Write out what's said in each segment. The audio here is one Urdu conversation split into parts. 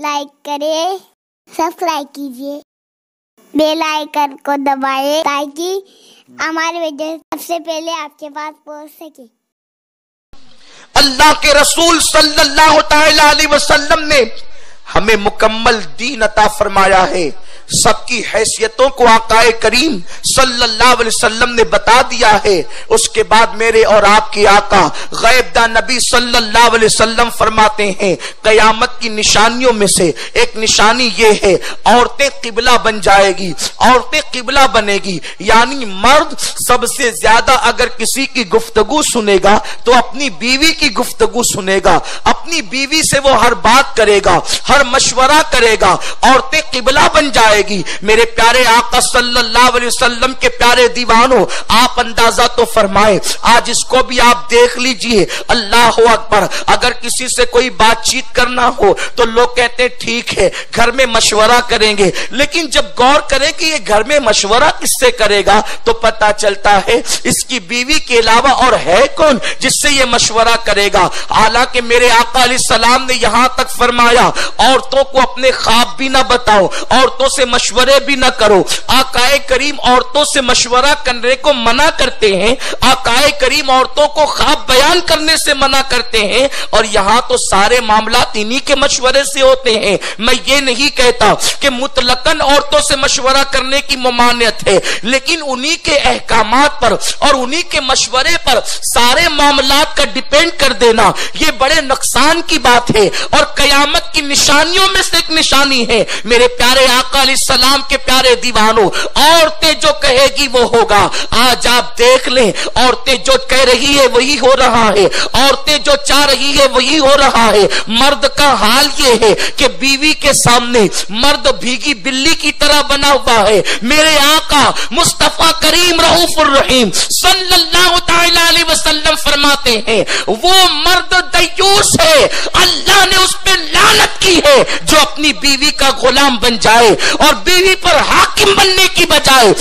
لائک کریں، سبسکرائب کیجیے، بیل آئیکن کو دبائیں تاکہ ہماری ویڈیو سب سے پہلے آپ کے پاس پہنچ سکے۔ اللہ کے رسول صلی اللہ تعالی علیہ وسلم نے ہمیں مکمل دین عطا فرمایا ہے۔ سب کی حیثیتوں کو آقا کریم صلی اللہ علیہ وسلم نے بتا دیا ہے۔ اس کے بعد میرے اور آپ کے آقا غیب داں نبی صلی اللہ علیہ وسلم فرماتے ہیں قیامت کی نشانیوں میں سے ایک نشانی یہ ہے عورتیں قبلہ بن جائے گی، عورتیں قبلہ بنے گی، یعنی مرد سب سے زیادہ اگر کسی کی گفتگو سنے گا تو اپنی بیوی کی گفتگو سنے گا، اپنی بیوی سے وہ ہر بات کرے گا، ہر مشورہ کرے گا، عورتیں قبلہ بن جائے گی۔ میرے پیارے آقا صلی اللہ علیہ وسلم کے پیارے دیوانوں، آپ اندازہ تو فرمائیں، آج اس کو بھی آپ دیکھ لیجئے، اللہ اکبر، اگر کسی سے کوئی بات چیت کرنا ہو تو لوگ کہتے ہیں ٹھیک ہے گھر میں مشورہ کریں گے، لیکن جب غور کریں کہ یہ گھر میں مشورہ کس سے کرے گا تو پتا چلتا ہے اس کی بیوی کے علاوہ اور ہے کون جس سے یہ مشورہ کرے گا۔ حالانکہ میرے آقا علیہ السلام نے یہاں تک فرمایا عورتوں کو اپنے خواب بھی نہ بتاؤ، عورتوں سے مشورے بھی نہ کرو۔ آقا کریم عورتوں سے مشورہ کرنے کو منع کرتے ہیں، آقا کریم عورتوں کو خواب بیان کرنے سے منع کرتے ہیں، اور یہاں تو سارے معاملات انہی کے مشورے سے ہوتے ہیں۔ میں یہ نہیں کہتا کہ مطلقاً عورتوں سے مشورہ کرنے کی ممانعت ہے، لیکن انہی کے احکامات پر اور انہی کے مشورے پر سارے معاملات کا ڈیپینڈ کر دینا یہ بڑے نقصان کی بات ہے، اور قیامت کی نشانیوں میں سے ایک نشانی ہے۔ میرے پیارے آقا علیہ السلام کے پیارے دیوانوں، عورتیں جو کہے گی وہ ہوگا۔ آج آپ دیکھ لیں عورتیں جو کہہ رہی ہے وہی ہو رہا ہے، عورتیں جو چاہ رہی ہے وہی ہو رہا ہے۔ مرد کا حال یہ ہے کہ بیوی کے سامنے مرد بھیگی بلی کی طرح بنا ہوا ہے۔ میرے آقا مصطفیٰ کریم رؤوف الرحیم صلی اللہ تعالی علیہ وسلم فرماتے ہیں وہ مرد دیوس ہے، اللہ نے اس پہ لعنت کی ہے جو اپنی بیوی کا غلام بن جائے اور بیوی پر حاکم بننے کی بجائے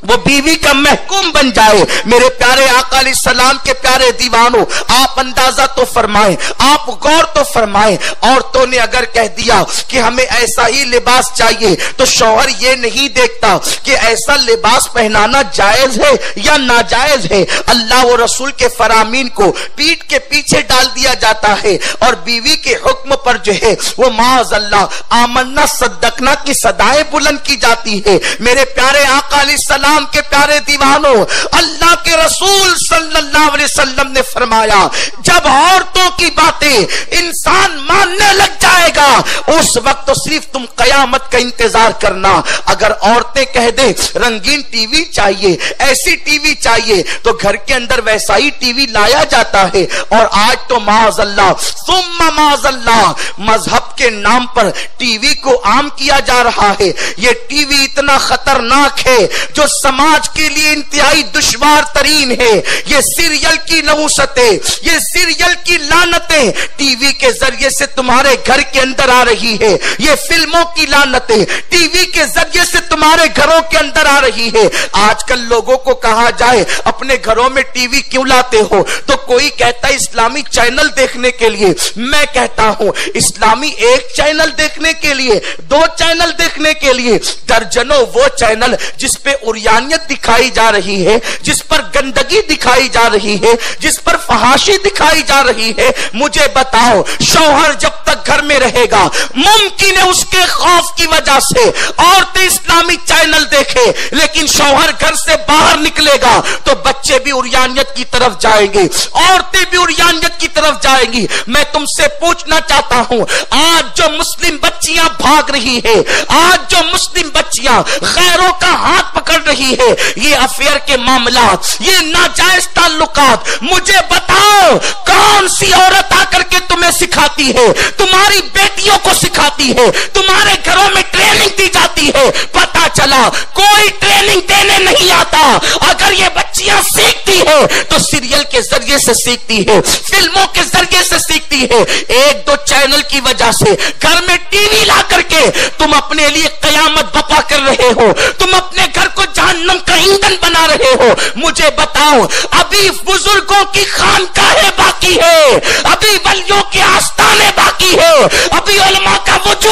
وہ بیوی کا محکوم بن جائے۔ میرے پیارے آقا علیہ السلام کے پیارے دیوانوں، آپ اندازہ تو فرمائیں، آپ غور تو فرمائیں، عورتوں نے اگر کہہ دیا کہ ہمیں ایسا ہی لباس چاہیے تو شوہر یہ نہیں دیکھتا کہ ایسا لباس پہنانا جائز ہے یا ناجائز ہے۔ اللہ و رسول کے فرامین کو پیٹ کے پیچھے ڈال دیا جاتا ہے اور بیوی کے حکم پر جو ہے وہ معاذ اللہ آمنا صدقنا کی صدائیں بلند کی جاتی ہے۔ میرے پیارے آقا علیہ السلام کے پیارے دیوانوں، اللہ کے رسول صلی اللہ علیہ وسلم نے فرمایا جب عورتوں کی باتیں انسان ماننے لگ جائے گا اس وقت تو صرف تم قیامت کا انتظار کرنا۔ اگر عورتیں کہہ دیں رنگین ٹی وی چاہیے، ایسی ٹی وی چاہیے، تو گھر کے اندر ویسا ہی ٹی وی لایا جاتا ہے۔ اور آج تو معاذ اللہ ثم معاذ اللہ مذہب کے نام پر ٹی وی کو عام کیا جا رہا ہے۔ یہ ٹی وی اتنا خطرناک ہے جو سماج کے لیے انتہائی دشوار ترین ہے۔ یہ سیریل کی نحوستیں، یہ سیریل کی لعنتیں ٹی وی کے ذریعے سے تمہارے گھر کے اندر آ رہی ہے، یہ فلموں کی لعنتیں ٹی وی کے ذریعے سے تمہارے گھروں کے اندر آ رہی ہے۔ آج کل لوگوں کو کہا جائے اپنے گھروں میں ٹی وی کیوں لاتے ہو تو کوئی کہتا ہے اسلامی چینل دیکھنے کے لیے۔ میں کہتا ہوں اسلامی ایک چینل دیکھنے کے لیے، دو چینل دیکھنے کے لیے، درجنوں وہ چینل جس پہ عریانیت دکھائی جا رہی ہے، جس پر گندگی دکھائی جا رہی ہے، جس پر فحاشی دکھائی جا رہی ہے۔ مجھے بتاؤ شوہر جب تک گھر میں رہے گا ممکن ہے اس کے خوف کی وجہ سے عورتیں اسلامی چینل دیکھے، لیکن شوہر گھر سے باہر نکلے گا تو بچے بھی عریانیت کی طرف جائیں گے، عورتیں بھی عریانیت کی طرف جائیں گی۔ میں تم سے پوچھنا چاہتا ہوں آج جو مسلم بچیاں بھاگ رہی ہے، آج جو مسلم بچیاں غیروں کا ہاتھ پکڑ رہی ہے، یہ افیئر کے معاملات، یہ ناجائز تعلقات، مجھے بتاؤ کون سی عورت آ کر کے تمہیں سکھاتی ہے؟ تمہاری بیٹیوں کو سکھاتی ہے، تمہارے گھروں میں ٹریننگ دی جاتی ہے۔ پتا چلا کوئی ٹریننگ دینے نہیں آتا۔ اگر یہ بچیاں سیکھتی ہے تو سیریل کے ذریعے سے سیکھتی ہے، فلموں کے ذریعے سے سیکھتی ہے۔ ایک دو چینل کی وجہ سے گھر میں ٹی وی لا کر کے تم اپنے لیے قیامت بپا کر رہے ہو، تم اپنے گھر کو جہنم کا ایندھن بنا رہے ہو۔ مجھے بتاؤ ابھی بزرگوں کی خانقاہیں باقی ہے، ابھی ولیوں کے آستانے باقی ہے، ابھی علماء کا وجود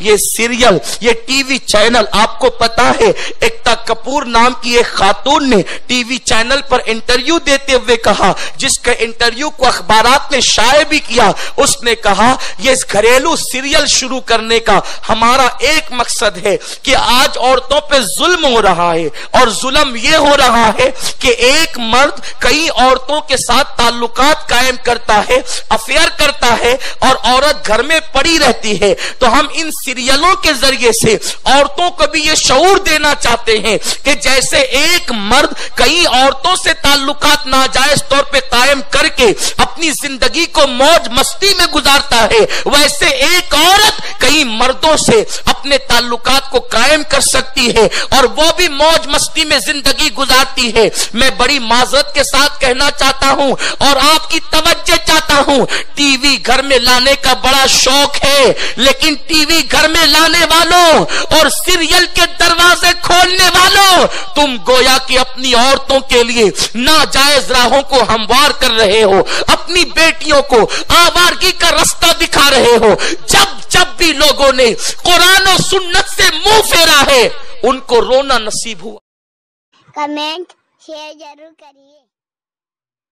یہ سیریل، یہ ٹی وی چینل، آپ کو پتا ہے ایکتا کپور نام کی ایک خاتون نے ٹی وی چینل پر انٹرویو دیتے ہوئے کہا، جس کا انٹرویو کو اخبارات نے شائع بھی کیا، اس نے کہا یہ گھریلو سیریل شروع کرنے کا ہمارا ایک مقصد ہے کہ آج عورتوں پہ ظلم ہو رہا ہے، اور ظلم یہ ہو رہا ہے کہ ایک مرد کئی عورتوں کے ساتھ تعلقات قائم کرتا ہے، افیئر کرتا ہے، اور عورت گھر میں پڑی رہتی ہے۔ تو ہم ان سیریلوں کے ذریعے سے عورتوں کو بھی یہ شعور دینا چاہتے ہیں کہ جیسے ایک مرد کئی عورتوں سے تعلقات ناجائز طور پہ قائم کر کے اپنی زندگی کو موج مستی میں گزارتا ہے، ویسے ایک عورت کئی مردوں سے اپنے تعلقات کو قائم کر سکتی ہے اور وہ بھی موج مستی میں زندگی گزارتی ہے۔ میں بڑی معذرت کے ساتھ کہنا چاہتا ہوں اور آپ کی توجہ چاہتا ہوں، ٹی وی گھر میں لانے کا بڑا شوق ہے، لیکن ٹی وی گھر میں لانے والوں اور سیریل کے دروازے کھولنے والوں، تم گویا کہ اپنی عورتوں کے لیے ناجائز راہوں کو ہموار کر رہے ہو، اپنی بیٹیوں کو آوارگی کا رستہ دکھا رہے ہو۔ جب بھی لوگوں نے قرآن و سنت سے منہ پھیرا ہے ان کو رونا نصیب ہوا۔ کمنٹ شیئر ضرور کریے۔